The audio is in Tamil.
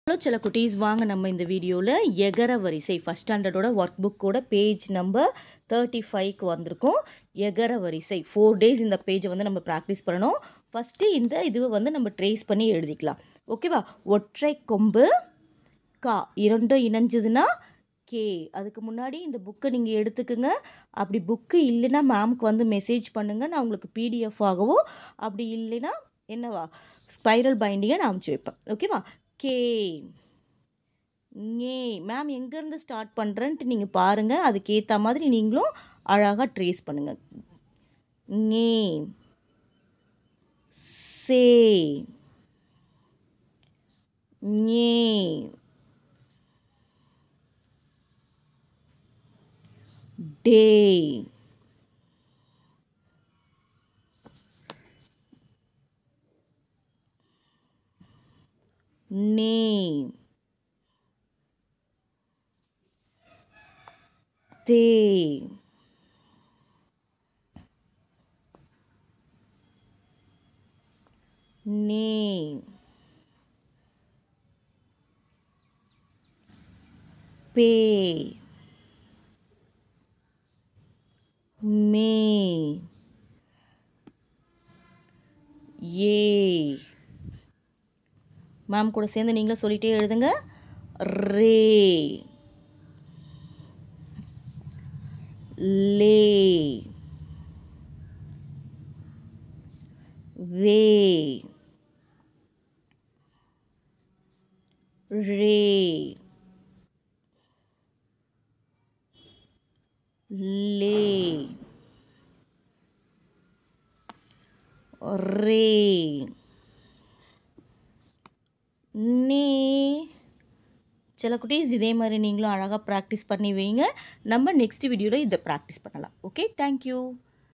ஹலோ சில குட்டீஸ், வாங்க நம்ம இந்த வீடியோவில் எகர வரிசை ஃபஸ்ட் ஸ்டாண்டர்டோட ஒர்க் புக்கோட பேஜ் நம்பர் 35க்கு வந்திருக்கோம். எகர வரிசை 4 days இந்த பேஜை வந்து நம்ம ப்ராக்டிஸ் பண்ணணும். ஃபஸ்ட்டு இந்த இதுவை வந்து நம்ம ட்ரேஸ் பண்ணி எழுதிக்கலாம். ஓகேவா? ஒற்றை கொம்பு கா, இரண்டும் இணைஞ்சதுன்னா கே. அதுக்கு முன்னாடி இந்த புக்கை நீங்கள் எடுத்துக்குங்க. அப்படி புக்கு இல்லைன்னா மேம்க்கு வந்து மெசேஜ் பண்ணுங்கள். நான் உங்களுக்கு பிடிஎஃப் ஆகவும், அப்படி இல்லைன்னா என்னவா ஸ்பைரல் பைண்டிங்கை நான் அமுச்சு வைப்பேன். ஓகேவா? கே ஞே. மேம் எங்கேருந்து ஸ்டார்ட் பண்ணுறேன்ட்டு நீங்கள் பாருங்கள். அதுக்கேற்ற மாதிரி நீங்களும் அழகாக ட்ரேஸ் பண்ணுங்கள். ஞே சே ஞே டே நே தே நே பே மே ஏ. மேம் கூட சேர்ந்து நீங்களும் சொல்லிட்டே எழுதுங்க. ரே லே வே ரே லே ரே நே. சில குட்டீஸ் இதே மாதிரி நீங்களும் அழகாக ப்ராக்டிஸ் பண்ணி வைங்க. நம்ம நெக்ஸ்ட் வீடியோவில் இதை ப்ராக்டிஸ் பண்ணலாம். Okay, thank you.